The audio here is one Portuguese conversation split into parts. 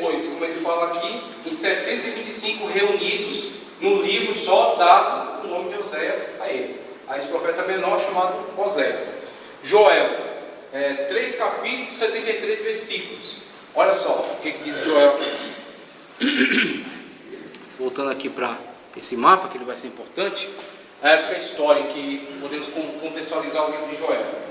depois, como ele fala aqui, em 725 reunidos no livro só dado o nome de Oséias a ele, a esse profeta menor chamado Oséias. Joel, 3 capítulos, 73 versículos. Olha só o que diz Joel aqui. Voltando aqui para esse mapa, que ele vai ser importante, a época histórica que podemos contextualizar o livro de Joel.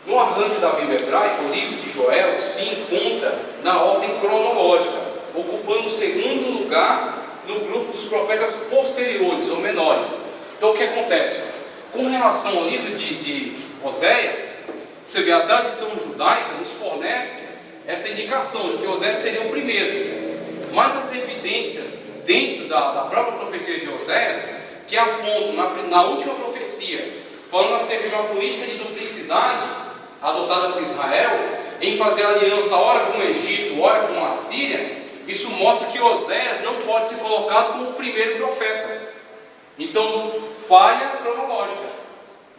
No arranjo da Bíblia hebraica, o livro de Joel se encontra na ordem cronológica, ocupando o segundo lugar no grupo dos profetas posteriores ou menores. Então o que acontece? Com relação ao livro de Oséias, você vê, a tradição judaica nos fornece essa indicação de que Oséias seria o primeiro. Mas as evidências dentro da própria profecia de Oséias, que apontam na última profecia, falando acerca de uma política de duplicidade adotada por Israel, em fazer aliança ora com o Egito, ora com a Síria, isso mostra que Oséias não pode ser colocado como o primeiro profeta. Então, falha cronológica.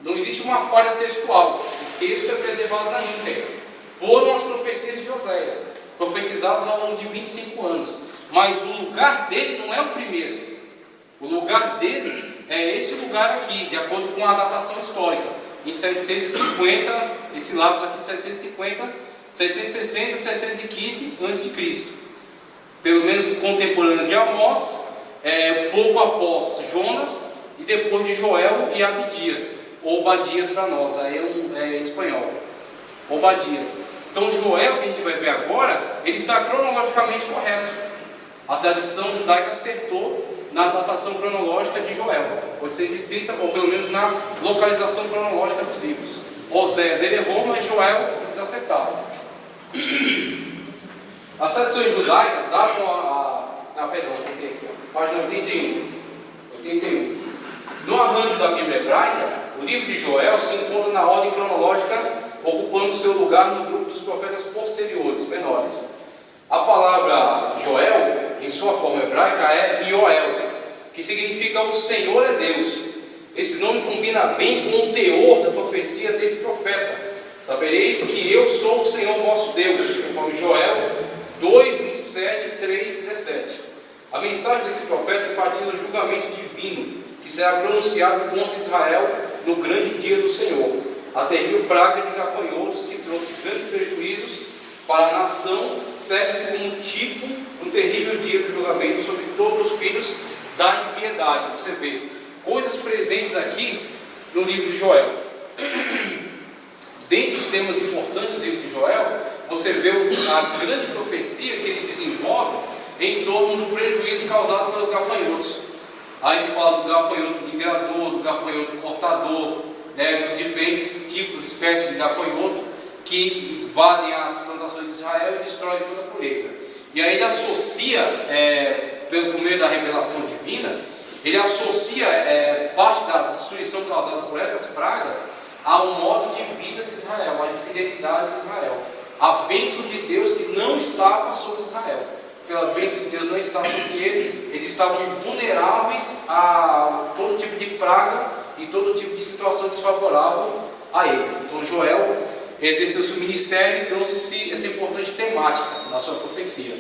Não existe uma falha textual. O texto é preservado na íntegra. Foram as profecias de Oséias, profetizadas ao longo de 25 anos. Mas o lugar dele não é o primeiro. O lugar dele é esse lugar aqui, de acordo com a datação histórica. Em 750, esse lápis aqui, 750, 760, 715 a.C. Pelo menos contemporâneo de Amós, pouco após Jonas, e depois de Joel e Abdias, ou Obadias para nós, aí é em espanhol, Obadias. Então Joel, que a gente vai ver agora, ele está cronologicamente correto. A tradição judaica acertou na datação cronológica de Joel, 830, ou pelo menos na localização cronológica dos livros. Oséias ele errou, mas Joel eles acertaram. As tradições judaicas davam perdão, aqui, página 81. No arranjo da Bíblia hebraica, o livro de Joel se encontra na ordem cronológica, ocupando seu lugar no grupo dos profetas posteriores, menores. A palavra Joel, em sua forma hebraica, é Yoel, que significa o Senhor é Deus. Esse nome combina bem com o teor da profecia desse profeta. Sabereis que eu sou o Senhor vosso Deus, conforme Joel 2, 27, 3, 17. A mensagem desse profeta enfatiza o julgamento divino que será pronunciado contra Israel no grande dia do Senhor, a terrível praga de gafanhotos que trouxe grandes prejuízos para a nação, serve-se como um tipo no terrível dia do julgamento sobre todos os filhos da impiedade. Você vê coisas presentes aqui no livro de Joel. Dentre os temas importantes do livro de Joel, você vê a grande profecia que ele desenvolve em torno do prejuízo causado pelos gafanhotos. Aí ele fala do gafanhoto migrador, do gafanhoto cortador, dos diferentes tipos, espécies de gafanhoto que invadem as plantações de Israel e destroem toda a colheita. E aí ele associa, por meio da revelação divina, ele associa parte da destruição causada por essas pragas ao modo de vida de Israel, à infidelidade de Israel, a bênção de Deus que não estava sobre Israel. Pela bênção de Deus não estava sobre ele, eles estavam vulneráveis a todo tipo de praga e todo tipo de situação desfavorável a eles. Então Joel exerceu seu ministério e trouxe essa importante temática na sua profecia.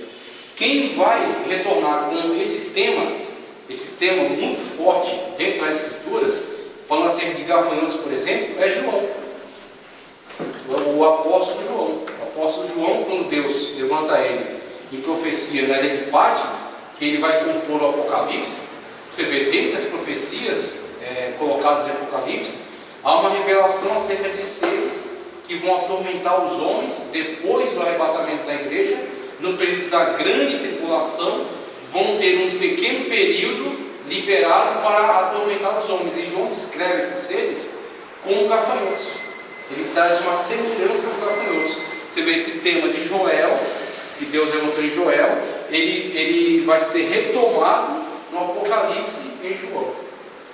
Quem vai retornar com esse tema muito forte dentro das Escrituras, falando acerca de gafanhotos, por exemplo, é João, o apóstolo João. O apóstolo João, quando Deus levanta ele em profecia na ilha de Patmos, que ele vai compor o Apocalipse, você vê dentro das profecias colocadas em Apocalipse, há uma revelação acerca de seres que vão atormentar os homens depois do arrebatamento da igreja, no período da grande tribulação, vão ter um pequeno período liberado para atormentar os homens. E João descreve esses seres como gafanhotos. Ele traz uma semelhança com gafanhotos. Você vê esse tema de Joel, que Deus levantou em Joel, ele vai ser retomado no Apocalipse em João.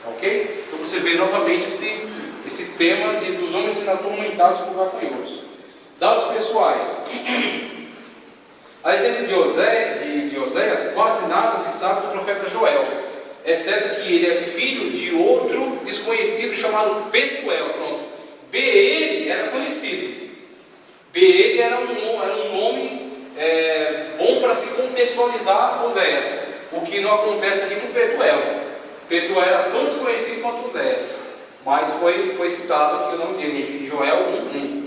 Ok? Então você vê novamente esse tema dos homens sendo atormentados por gafanhotos. Dados pessoais. A exemplo de Oséias, quase nada se sabe do profeta Joel, exceto que ele é filho de outro desconhecido chamado Petuel. Pronto. Beere era conhecido. Beere era um nome bom para se contextualizar Oséias, o que não acontece aqui com Petuel. Petuel era tão desconhecido quanto Oséias, mas foi citado aqui o nome dele, em Joel 1:1.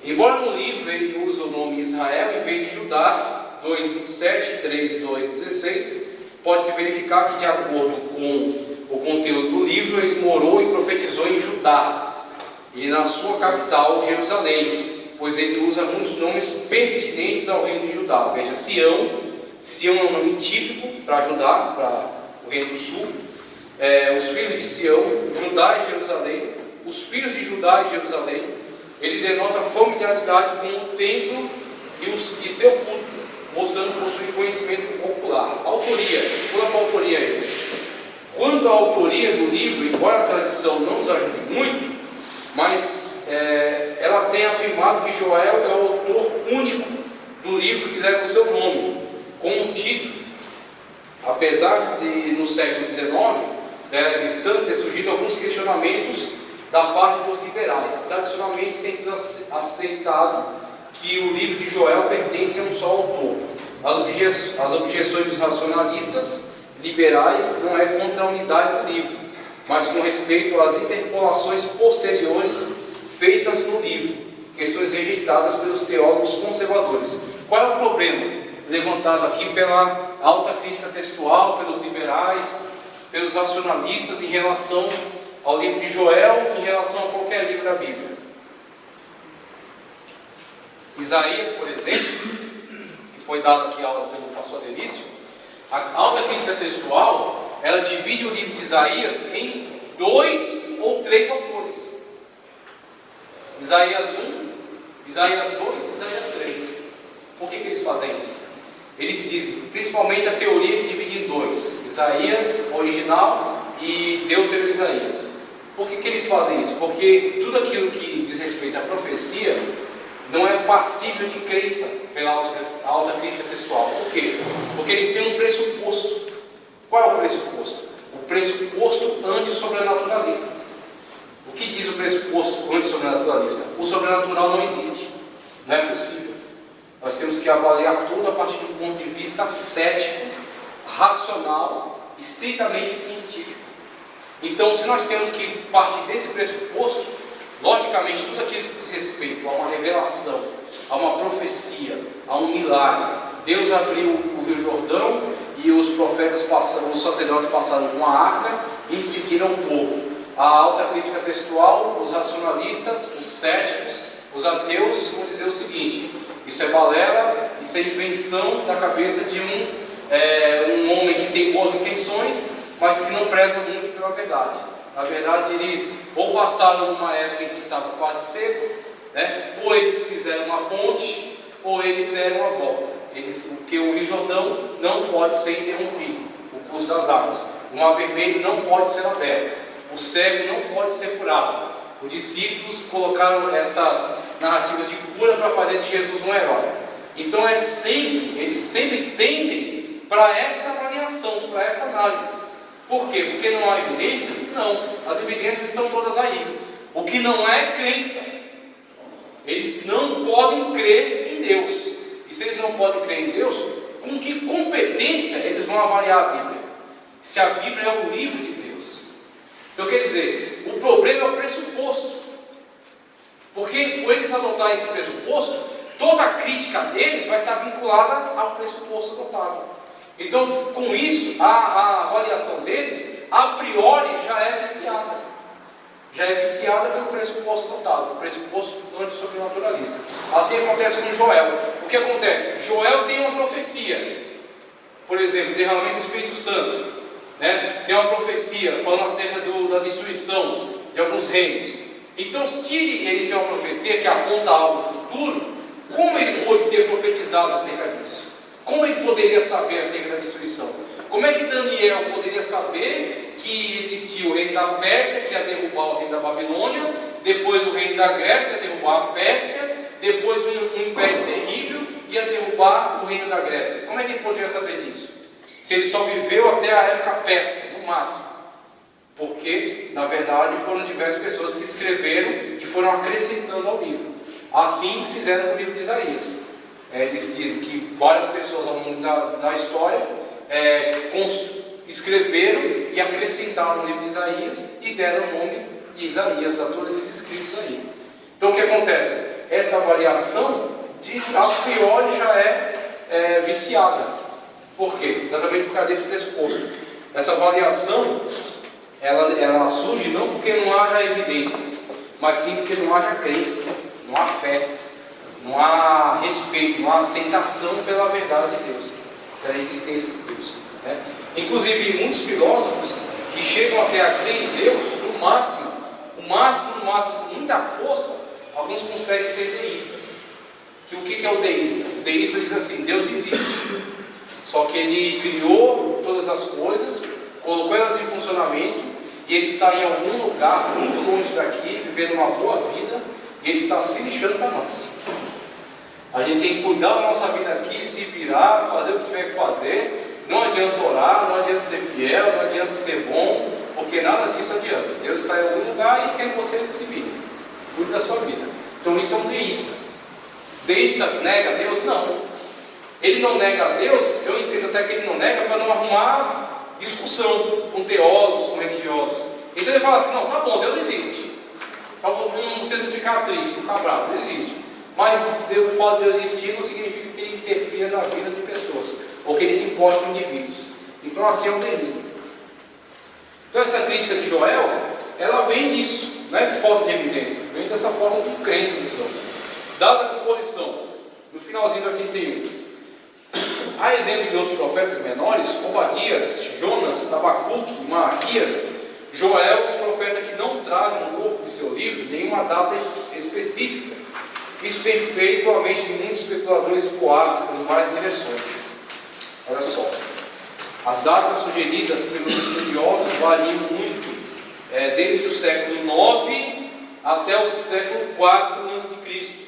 Embora no livro ele use o nome Israel em vez de Judá, 2:27, 3:2:16, pode-se verificar que, de acordo com o conteúdo do livro, ele morou e profetizou em Judá e na sua capital, Jerusalém, pois ele usa muitos nomes pertinentes ao reino de Judá. Veja, Sião é um nome típico para Judá, para o reino do sul. Os filhos de Sião, Judá e Jerusalém, os filhos de Judá e Jerusalém. Ele denota familiaridade com o templo e seu culto, mostrando possuir conhecimento popular. Autoria, pula para a autoria aí. Quanto à autoria do livro, embora a tradição não nos ajude muito, mas ela tem afirmado que Joel é o autor único do livro que leva o seu nome, com o título. Apesar de, no século XIX, da era cristã, ter surgido alguns questionamentos da parte dos liberais. Tradicionalmente tem sido aceitado que o livro de Joel pertence a um só autor. As objeções dos racionalistas liberais não é contra a unidade do livro, mas com respeito às interpolações posteriores feitas no livro, questões rejeitadas pelos teólogos conservadores. Qual é o problema levantado aqui pela alta crítica textual, pelos liberais, pelos racionalistas em relação ao livro de Joel, em relação a qualquer livro da Bíblia? Isaías, por exemplo, que foi dado aqui a aula pelo pastor Delício, a alta crítica textual, ela divide o livro de Isaías em 2 ou 3 autores. Isaías 1, Isaías 2 e Isaías 3. Por que eles fazem isso? Eles dizem, principalmente a teoria que divide em 2, Isaías original e Deutero-Isaías. Por que eles fazem isso? Porque tudo aquilo que diz respeito à profecia não é passível de crença pela alta crítica textual. Por quê? Porque eles têm um pressuposto. Qual é o pressuposto? O pressuposto anti-sobrenaturalista. O que diz o pressuposto anti-sobrenaturalista? O sobrenatural não existe. Não é possível. Nós temos que avaliar tudo a partir de um ponto de vista cético, racional, estritamente científico. Então, se nós temos que partir desse pressuposto, logicamente, tudo aquilo que diz respeito a uma revelação, a uma profecia, a um milagre. Deus abriu o Rio Jordão e os profetas passaram, os sacerdotes passaram com a arca e seguiram o povo. A alta crítica textual, os racionalistas, os céticos, os ateus vão dizer o seguinte: isso é balela, isso é invenção da cabeça de um homem que tem boas intenções, mas que não preza muito pela verdade. Na verdade, eles ou passaram numa época em que estava quase seco, né? Ou eles fizeram uma ponte, ou eles deram uma volta. Porque o Rio Jordão não pode ser interrompido, o curso das águas. O Mar Vermelho não pode ser aberto, o cego não pode ser curado. Os discípulos colocaram essas narrativas de cura para fazer de Jesus um herói. Então eles sempre tendem para esta avaliação, para esta análise. Por quê? Porque não há evidências? Não, as evidências estão todas aí. O que não é crença. Eles não podem crer em Deus. E se eles não podem crer em Deus, com que competência eles vão avaliar a Bíblia? Se a Bíblia é o livro de Deus. Então quer dizer, o problema é o pressuposto. Porque por eles adotarem esse pressuposto, toda a crítica deles vai estar vinculada ao pressuposto adotado. Então, com isso, a avaliação deles, a priori, já é viciada. Já é viciada pelo pressuposto adotado, o pressuposto anti-sobrenaturalista. Assim acontece com Joel. O que acontece? Joel tem uma profecia. Por exemplo, derramamento do Espírito Santo. Né? Tem uma profecia falando acerca da destruição de alguns reinos. Então, se ele tem uma profecia que aponta algo futuro, como ele pode ter profetizado acerca disso? Como ele poderia saber acerca da destruição? Como é que Daniel poderia saber que existia o reino da Pérsia, que ia derrubar o reino da Babilônia, depois o reino da Grécia ia derrubar a Pérsia, depois um império terrível ia derrubar o reino da Grécia? Como é que ele poderia saber disso? Se ele só viveu até a época persa, no máximo. Porque, na verdade, foram diversas pessoas que escreveram e foram acrescentando ao livro. Assim fizeram no livro de Isaías. Eles dizem que várias pessoas ao longo da história escreveram e acrescentaram no livro de Isaías e deram o nome de Isaías a todos esses escritos aí. Então o que acontece? Esta variação a priori já é viciada. Por quê? Exatamente por causa desse pressuposto. Essa variação ela surge não porque não haja evidências, mas sim porque não haja crença, não há fé, não há respeito, não há aceitação pela verdade de Deus, pela existência de Deus. Né? Inclusive, muitos filósofos que chegam até a crer em Deus, no máximo, com muita força, alguns conseguem ser deístas. Que o que é o deísta? O deísta diz assim: Deus existe, só que Ele criou todas as coisas, colocou elas em funcionamento, e Ele está em algum lugar, muito longe daqui, vivendo uma boa vida, e Ele está se lixando para nós. A gente tem que cuidar da nossa vida aqui, se virar, fazer o que tiver que fazer. Não adianta orar, não adianta ser fiel, não adianta ser bom, porque nada disso adianta. Deus está em algum lugar e quer que você se vire. Cuide da sua vida. Então isso é um deísta. Deísta nega Deus? Não. Ele não nega a Deus, eu entendo até que ele não nega para não arrumar discussão com teólogos, com religiosos. Então ele fala assim: não, tá bom, Deus existe. Não precisa ficar triste, ficar bravo, Ele existe. Mas o fato de Deus existir não significa que Ele interfira na vida de pessoas, ou que Ele se importa com indivíduos. Então assim é um deísmo. Então essa crítica de Joel, ela vem disso, não é de falta de evidência, vem dessa falta de crença dos homens. Dada a composição, no finalzinho do 81, há exemplo de outros profetas menores, Obadias, Jonas, Abacuque, Malaquias. Joel é um profeta que não traz no corpo de seu livro nenhuma data específica. Isso tem feito a mente de muitos especuladores voar em várias direções. Olha só, as datas sugeridas pelos estudiosos variam muito, desde o século IX até o século IV a.C.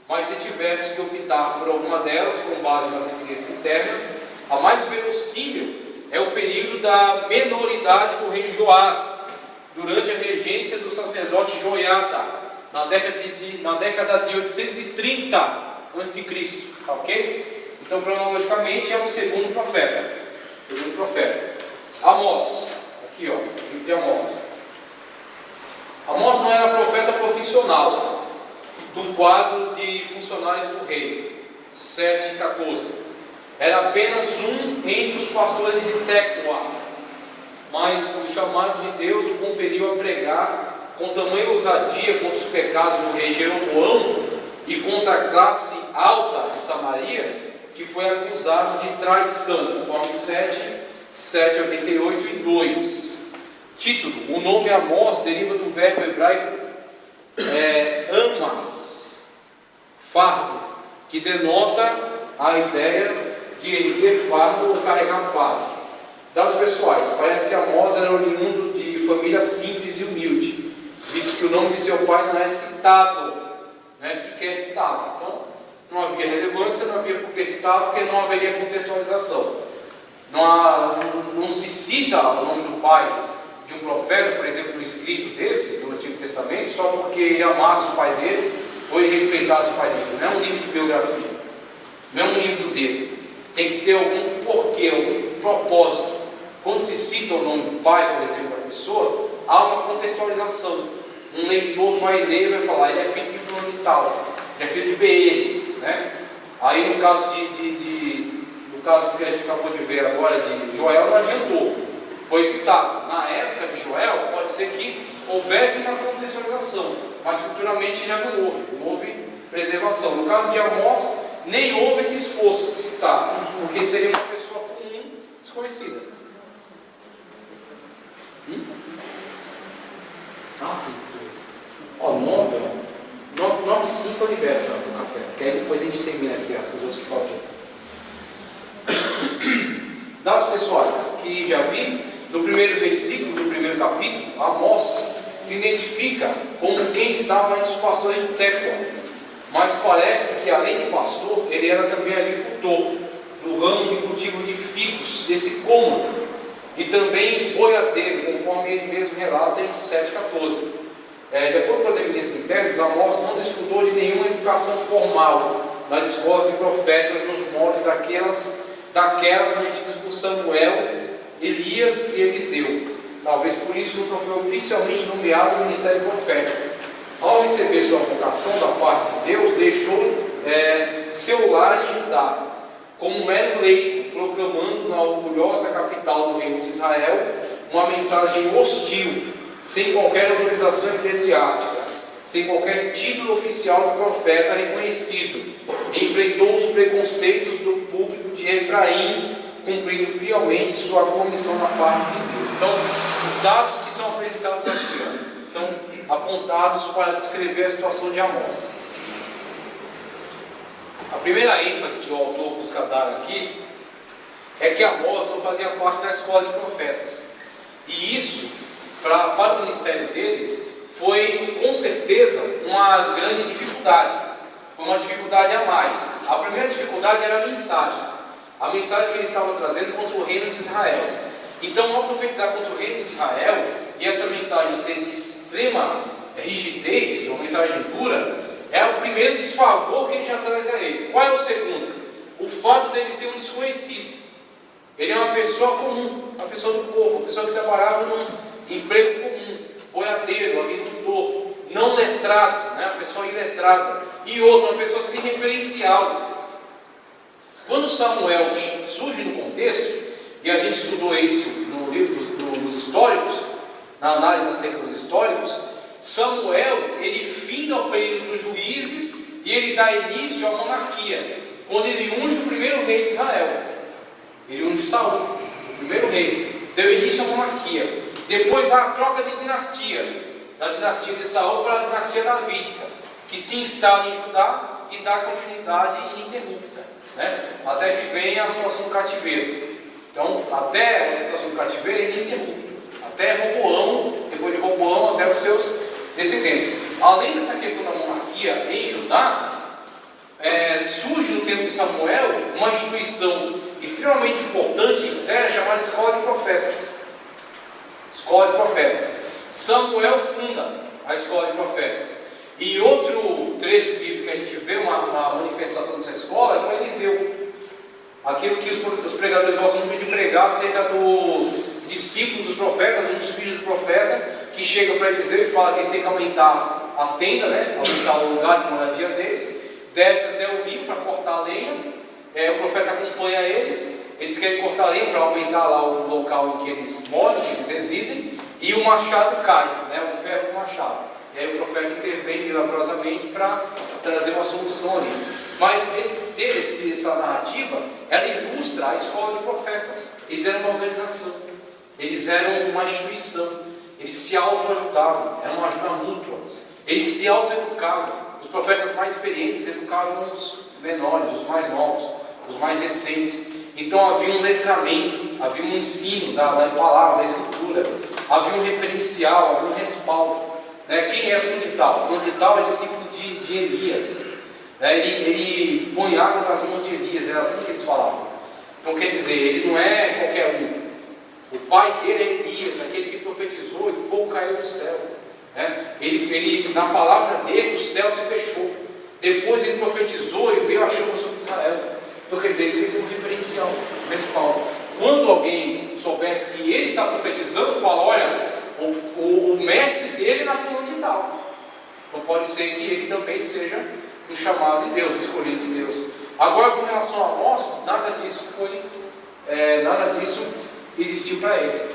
Mas se tivermos que optar por alguma delas com base nas evidências internas, a mais verossímil é o período da menoridade do rei Joás, durante a regência do sacerdote Joiada, na década de 830 a.C., ok? Então, cronologicamente, é o segundo profeta. Amós, aqui ó, livro de Amós. Amós não era profeta profissional do quadro de funcionários do rei, 7:14. Era apenas um entre os pastores de Tecoa, mas o chamado de Deus o compeliu a pregar com tamanha ousadia contra os pecados do rei Jeroboão e contra a classe alta de Samaria, que foi acusado de traição, conforme 7:88 e 2. Título: o nome Amós deriva do verbo hebraico amas, fardo, que denota a ideia de erguer fardo ou carregar fardo. Dados pessoais: parece que Amós era oriundo de família simples e humilde, visto que o nome de seu pai não é citado, não é sequer citado. Então, não havia relevância, não havia por que citar, porque não haveria contextualização. Não se cita o nome do pai de um profeta, por exemplo, no escrito desse, do Antigo Testamento, só porque ele amasse o pai dele, ou ele respeitasse o pai dele. Não é um livro de biografia, não é um livro dele. Tem que ter algum porquê, algum propósito. Quando se cita o nome do pai, por exemplo, da pessoa, há uma contextualização. Um leitor vai ler e vai falar: ele é filho de fulano de tal, ele é filho de BL, né? Aí no caso no caso que a gente acabou de ver agora de Joel, não adiantou, foi citado. Na época de Joel, pode ser que houvesse uma contextualização, mas futuramente já não houve preservação. No caso de Amós, nem houve esse esforço de citar, porque seria uma pessoa comum, desconhecida. Ah, sim. Ó, 9:05 eu libero o café, que aí depois a gente termina aqui, os outros que faltam. Dados pessoais que já vi, no primeiro versículo do primeiro capítulo, Amós se identifica como quem estava entre os pastores de Tecoa, mas parece que além de pastor, ele era também agricultor, no ramo de cultivo de figos, desse cômodo, e também boiadeiro, conforme ele mesmo relata em 7:14. De acordo com as evidências internas, Amós não desfrutou de nenhuma educação formal, nas escolas de profetas, nos moldes daquelas mantidas por Samuel, Elias e Eliseu. Talvez por isso nunca foi oficialmente nomeado no ministério profético. Ao receber sua vocação da parte de Deus, deixou seu lar em Judá, como um mero leigo, proclamando na orgulhosa capital do reino de Israel uma mensagem hostil, sem qualquer autorização eclesiástica, sem qualquer título oficial do profeta reconhecido. Enfrentou os preconceitos do público de Efraim, cumprindo fielmente sua comissão na parte de Deus. Então, os dados que são apresentados aqui são apontados para descrever a situação de Amós. A primeira ênfase que o autor busca dar aqui é que Amós não fazia parte da escola de profetas. E isso, para o ministério dele, foi com certeza uma grande dificuldade. Foi uma dificuldade a mais. A primeira dificuldade era a mensagem. A mensagem que ele estava trazendo contra o reino de Israel. Então, ao profetizar contra o reino de Israel, e essa mensagem ser de extrema rigidez, uma mensagem dura, é o primeiro desfavor que ele já traz a ele. Qual é o segundo? O fato dele ser um desconhecido. Ele é uma pessoa comum, uma pessoa do povo, uma pessoa que trabalhava num emprego comum, boiadeiro, agricultor, não letrado, né? Uma pessoa iletrada. E outra, uma pessoa sem referencial. Quando Samuel surge no contexto, e a gente estudou isso no livro dos históricos, na análise acerca dos históricos, Samuel, ele finda o período dos juízes e ele dá início à monarquia, quando ele unge o primeiro rei de Israel. Ele unge Saul, o primeiro rei, deu início à monarquia. Depois há a troca de dinastia, da dinastia de Saul para a dinastia davídica, que se instala em Judá e dá continuidade ininterrupta, né? Até que vem a situação do cativeiro. Então, até a situação do cativeiro é ininterrupta, até Roboão, depois de Roboão, até os seus descendentes. Além dessa questão da monarquia em Judá, surge no tempo de Samuel uma instituição extremamente importante e séria chamada Escola de Profetas. Escola de Profetas. Samuel funda a Escola de Profetas. E outro trecho bíblico que a gente vê uma manifestação dessa escola é com Eliseu. Aquilo que os pregadores gostam muito de pregar acerca do discípulo dos profetas, um dos filhos do profeta, que chega para Eliseu e fala que eles têm que aumentar a tenda, né? Aumentar o lugar de moradia deles, desce até o rio para cortar a lenha. O profeta acompanha eles querem cortar a lenha para aumentar lá o local em que eles moram, que eles residem, e o machado cai, né? O ferro do machado. E aí o profeta intervém milagrosamente para trazer uma solução ali. Mas essa narrativa, ela ilustra a escola de profetas. Eles eram uma organização, eles eram uma instituição, eles se autoajudavam, era uma ajuda mútua, eles se autoeducavam. Os profetas mais experientes educavam os menores, os mais novos, os mais recentes. Então havia um letramento, havia um ensino da palavra, da escritura, havia um referencial, havia um respaldo. Quem é fulano de tal? Fulano de tal é discípulo de Elias. Ele põe água nas mãos de Elias, era assim que eles falavam. Então quer dizer, ele não é qualquer um. O pai dele é Elias, aquele que profetizou e fogo caiu do céu. Na palavra dele o céu se fechou. Depois ele profetizou e veio a chama sobre Israel. Então quer dizer, ele teve um referencial, um respaldo. Quando alguém soubesse que ele está profetizando, fala, olha, o mestre dele era fulano de tal. Então pode ser que ele também seja um chamado de Deus, um escolhido de Deus. Agora, com relação a Amós, nada disso existiu para ele.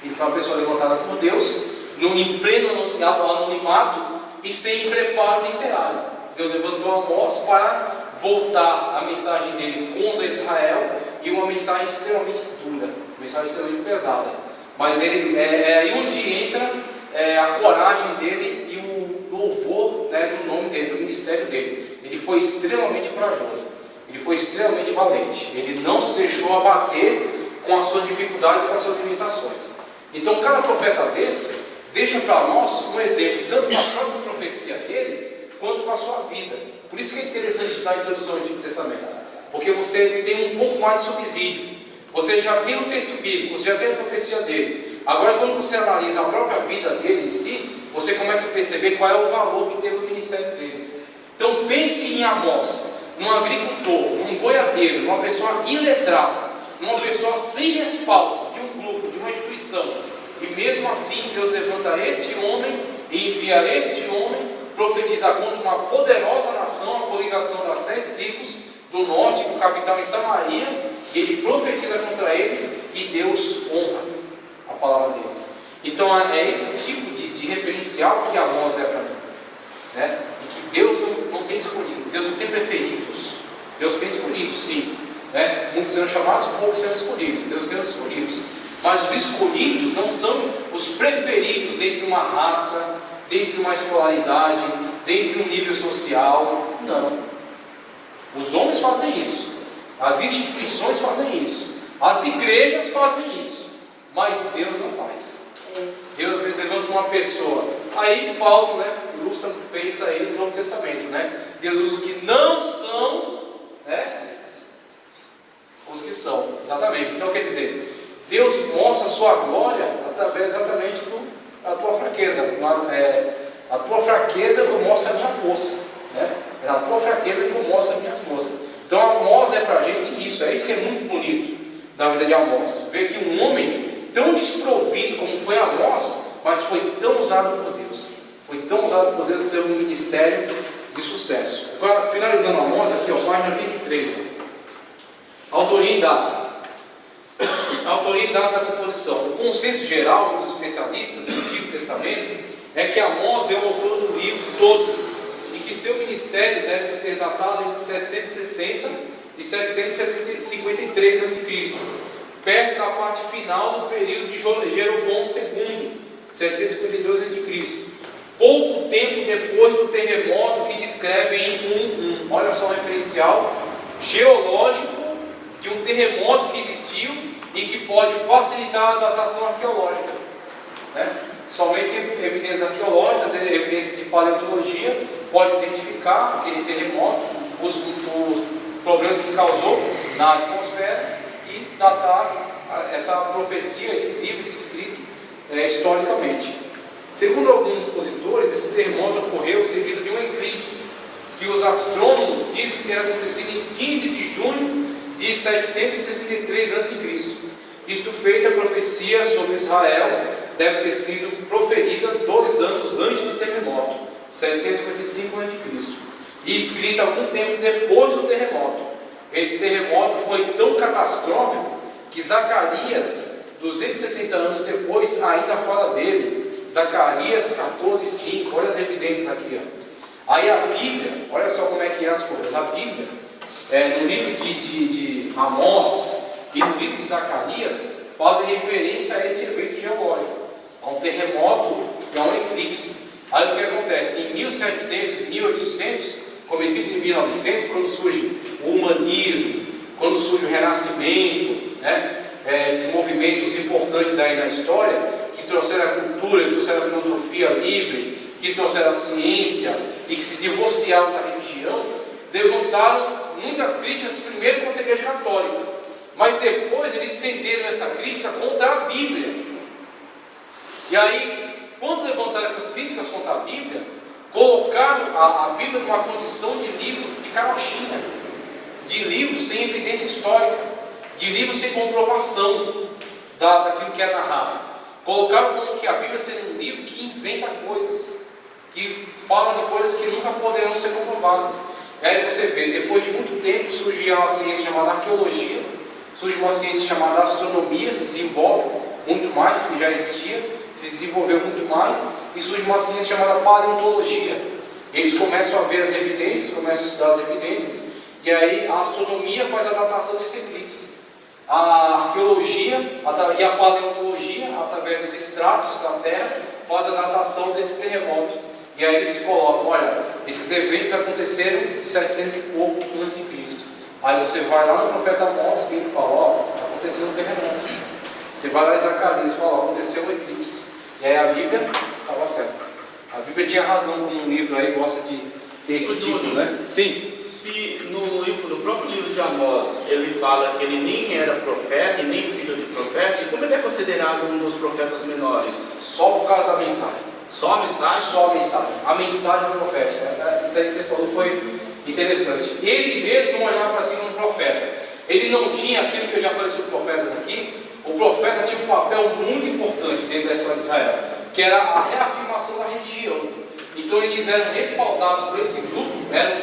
Ele foi uma pessoa levantada por Deus, em pleno anonimato e sem preparo literário. Deus levantou Amós para voltar a mensagem dele contra Israel, e uma mensagem extremamente dura, uma mensagem extremamente pesada. Mas ele é aí onde entra a coragem dele e o louvor, do nome dele, do ministério dele. Ele foi extremamente corajoso, ele foi extremamente valente, ele não se deixou abater com as suas dificuldades e com as suas limitações. Então cada profeta desse deixa para nós um exemplo, tanto com a própria profecia dele, quanto com a sua vida. Por isso que é interessante estudar a introdução do Antigo Testamento, porque você tem um pouco mais de subsídio. Você já tem o texto bíblico, você já tem a profecia dele. Agora, quando você analisa a própria vida dele em si, você começa a perceber qual é o valor que teve o ministério dele. Então pense em Amós. num agricultor, num boiadeiro, numa pessoa iletrada, numa pessoa sem respaldo de um grupo, de uma instituição, e mesmo assim Deus levanta este homem e envia este homem profetizar contra uma poderosa nação, a coligação das 10 tribos do norte, com capital em Samaria. Ele profetiza contra eles e Deus honra a palavra deles. Então é esse tipo de referencial que Amós é para mim, né? E que Deus não tem escolhido, Deus não tem preferidos. Deus tem escolhido, sim, né? Muitos serão chamados, poucos serão escolhidos. Deus tem os escolhidos, mas os escolhidos não são os preferidos dentro de uma raça, dentro de uma escolaridade, dentro de um nível social. Não. Os homens fazem isso, as instituições fazem isso, as igrejas fazem isso, mas Deus não faz. Deus às vezes levanta uma pessoa. Aí Paulo, né, ilustra bem isso aí no Novo Testamento, né? Deus usa os que não são, né, os que são, exatamente. Então quer dizer, Deus mostra a sua glória através exatamente da tua fraqueza. A tua fraqueza eu mostro a minha força, né? É na tua fraqueza que eu mostro a minha força. Então Amós é para a gente isso. É isso que é muito bonito na vida de Amós. Ver que um homem tão desprovido como foi Amós, mas foi tão usado por Deus. Foi tão usado por Deus que teve um ministério de sucesso. Agora, finalizando Amós, aqui, página 23. Autoria e data. A autoria e data da composição. O consenso geral entre os especialistas do Antigo Testamento é que Amós é o autor do livro todo, e que seu ministério deve ser datado entre 760 e 753 a.C., perto da parte final do período de Jeroboão II, 752 a.C., pouco tempo depois do terremoto que descreve em olha só o referencial geológico de um terremoto que existiu e que pode facilitar a datação arqueológica, né? Somente evidências arqueológicas, evidências de paleontologia pode identificar aquele terremoto, os problemas que causou na atmosfera e datar essa profecia, esse livro, esse escrito historicamente. Segundo alguns expositores, esse terremoto ocorreu seguido de um eclipse que os astrônomos dizem ter acontecido em 15 de junho de 763 a.C. Isto feito, a profecia sobre Israel deve ter sido proferida 2 anos antes do terremoto, 755 a.C., e escrita algum tempo depois do terremoto. Esse terremoto foi tão catastrófico que Zacarias, 270 anos depois, ainda fala dele. Zacarias 14:5, olha as evidências aqui, ó. Aí a Bíblia, olha só como é que é as coisas. A Bíblia, no livro de Amós e no livro de Zacarias, fazem referência a esse evento geológico, a um terremoto e a um eclipse. Aí o que acontece? Em 1700, 1800, comecinho de 1900, quando surge o humanismo, quando surge o renascimento, né? Esses movimentos importantes aí na história, que trouxeram a cultura, que trouxeram a filosofia livre, que trouxeram a ciência e que se divorciaram da religião, levantaram muitas críticas, primeiro contra a Igreja Católica, mas depois eles estenderam essa crítica contra a Bíblia. E aí, quando levantaram essas críticas contra a Bíblia, colocaram a Bíblia numa condição de livro de carochinha, de livro sem evidência histórica, de livro sem comprovação daquilo que é narrado. Colocaram como que a Bíblia seria um livro que inventa coisas, que fala de coisas que nunca poderão ser comprovadas. E aí você vê, depois de muito tempo, surge uma ciência chamada arqueologia, surge uma ciência chamada astronomia, se desenvolve muito mais, que já existia, se desenvolveu muito mais, e surge uma ciência chamada paleontologia. Eles começam a ver as evidências, começam a estudar as evidências, e aí a astronomia faz a datação desse eclipse. A arqueologia e a paleontologia, através dos estratos da Terra, faz a datação desse terremoto. E aí eles se colocam, olha, esses eventos aconteceram em 700 e pouco antes de Cristo. Aí você vai lá no profeta Amós e ele fala, ó, aconteceu um terremoto. Você vai lá em Zacarias e fala, ó, aconteceu um eclipse. E aí a Bíblia estava certa. A Bíblia tinha razão, como um livro aí gosta de ter esse título, né? Sim. Se no próprio livro de Amós ele fala que ele nem era profeta e nem filho de profeta, como ele é considerado um dos profetas menores? Só por causa da mensagem. Só a mensagem? Só a mensagem. A mensagem do profeta. Isso aí que você falou foi Interessante. Ele mesmo não olhava para si como profeta. Ele não tinha aquilo que eu já falei sobre profetas aqui. O profeta tinha um papel muito importante dentro da história de Israel, que era a reafirmação da religião. Então eles eram respaldados por esse grupo, eram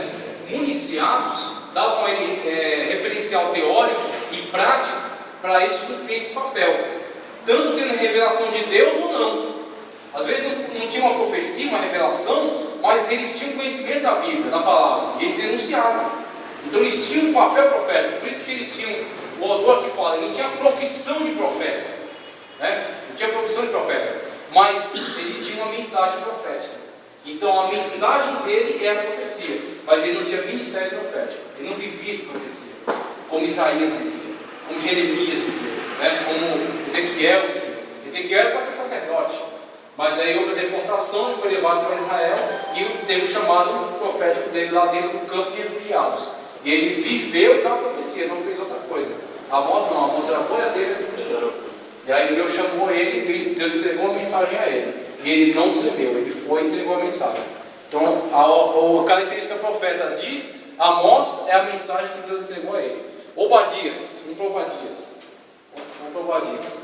municiados, davam a ele referencial teórico e prático para eles cumprirem esse papel, tanto tendo revelação de Deus ou não. Às vezes não tinha uma profecia, uma revelação, mas eles tinham conhecimento da Bíblia, da palavra, e eles denunciavam. Então eles tinham um papel profético, por isso que eles tinham, o autor aqui fala, ele não tinha profissão de profeta, né? Não tinha profissão de profeta, mas ele tinha uma mensagem profética. Então a mensagem dele era a profecia, mas ele não tinha ministério profético, ele não vivia de profecia, como Isaías vivia, como Jeremias vivia, né? Como Ezequiel vivia. Ezequiel era para ser sacerdote, mas aí houve a deportação, ele foi levado para Israel e teve o chamado profético dele lá dentro do campo de refugiados. E ele viveu da profecia, não fez outra coisa. Amós não, Amós era boiadeiro. E aí Deus chamou ele, Deus entregou uma mensagem a ele. E ele não tremeu, ele foi e entregou a mensagem. Então a característica profeta de Amós é a mensagem que Deus entregou a ele. Obadias, vamos para Obadias.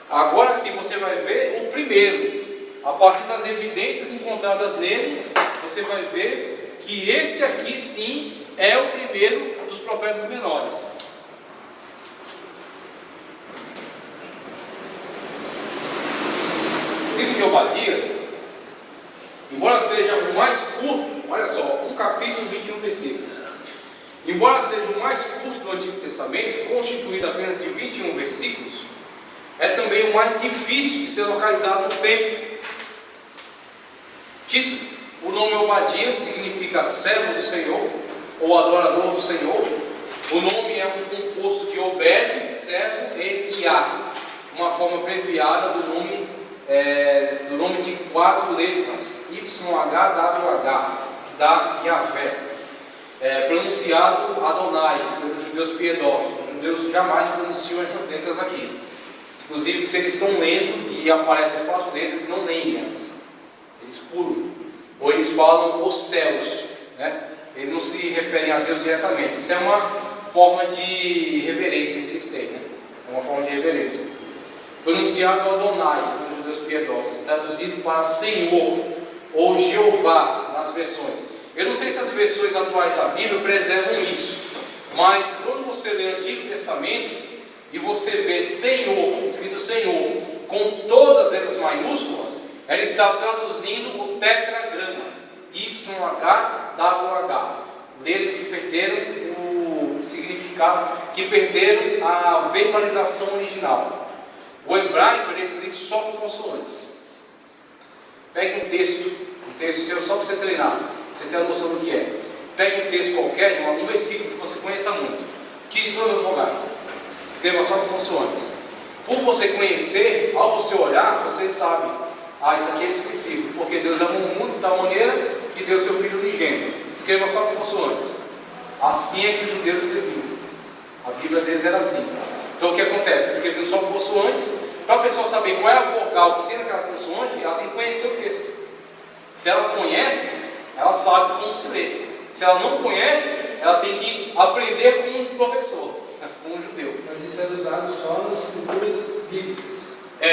Agora sim você vai ver o primeiro. A partir das evidências encontradas nele, você vai ver que esse aqui sim é o primeiro dos profetas menores. O livro de Obadias, embora seja o mais curto, olha só, um capítulo e 21 versículos. Embora seja o mais curto do Antigo Testamento, constituído apenas de 21 versículos, é também o mais difícil de ser localizado no tempo. Título: o nome Obadias significa servo do Senhor, ou adorador do Senhor. O nome é um composto de Obed, servo, e Iá, uma forma abreviada do nome de 4 letras, YHWH, que dá Yahvé, pronunciado Adonai, pelos judeus piedosos. Os judeus jamais pronunciam essas letras aqui. Inclusive, se eles estão lendo e aparecem as 4 letras, eles não leem elas, eles pulam, ou eles falam os céus, né? Eles não se referem a Deus diretamente. Isso é uma forma de reverência que eles têm, né? É uma forma de reverência. Pronunciado Adonai, pelos judeus piedosos, traduzido para Senhor ou Jeová nas versões. Eu não sei se as versões atuais da Bíblia preservam isso, mas quando você lê o Antigo Testamento e você vê Senhor, escrito Senhor, com todas as letras maiúsculas, ela está traduzindo o tetragrama YHWH, letras que perderam o significado, que perderam a verbalização original. O hebraico é escrito só com consoantes. Pegue um texto seu só para você treinar, para você ter a noção do que é. Pegue um texto qualquer, um versículo que você conheça muito, tire todas as vogais, escreva só com consoantes. Por você conhecer, ao você olhar, você sabe, isso aqui é específico, porque Deus ama o mundo de tal maneira que deu seu Filho unigênito. Escreva só com consoantes. Assim é que os judeus escreviam. A Bíblia deles era assim. Então o que acontece? Escreviam só com consoantes. Para a pessoa saber qual é a vogal que tem naquela consoante, ela tem que conhecer o texto. Se ela conhece, ela sabe como se lê. Se ela não conhece, ela tem que aprender com um professor, com um judeu. Mas isso é usado só nas escrituras bíblicas.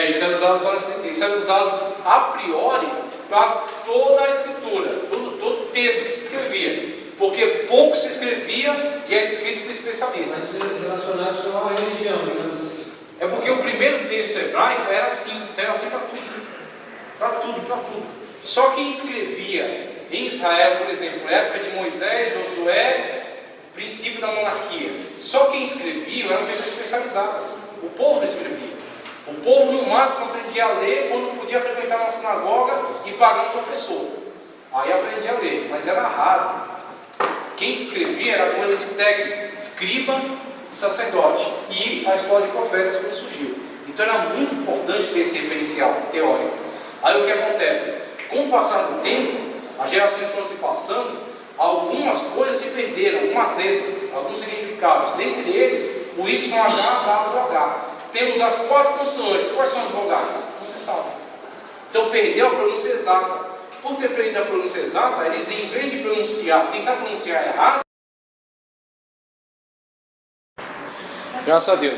Isso é usado a priori para toda a escritura, todo texto que se escrevia, porque pouco se escrevia e era escrito por especialistas. Mas isso é relacionado só à religião, digamos assim. É porque o primeiro texto hebraico era assim, então era assim para tudo. Só quem escrevia em Israel, por exemplo, época de Moisés, Josué, princípio da monarquia, só quem escrevia eram pessoas especializadas. O povo não escrevia. O povo no máximo aprendia a ler quando podia frequentar uma sinagoga e pagar um professor. Aí aprendia a ler, mas era raro. Quem escrevia era coisa de técnico, escriba e sacerdote. E a escola de profetas quando surgiu. Então era muito importante ter esse referencial teórico. Aí o que acontece? Com o passar do tempo, as gerações foram se passando, algumas coisas se perderam, algumas letras, alguns significados. Dentre eles, o YHWH. Temos as 4 consoantes. Quais são as vogais? Não se sabe. Então perdeu a pronúncia exata. por ter aprendido a pronúncia exata, eles, em vez de tentar pronunciar errado, graças a Deus.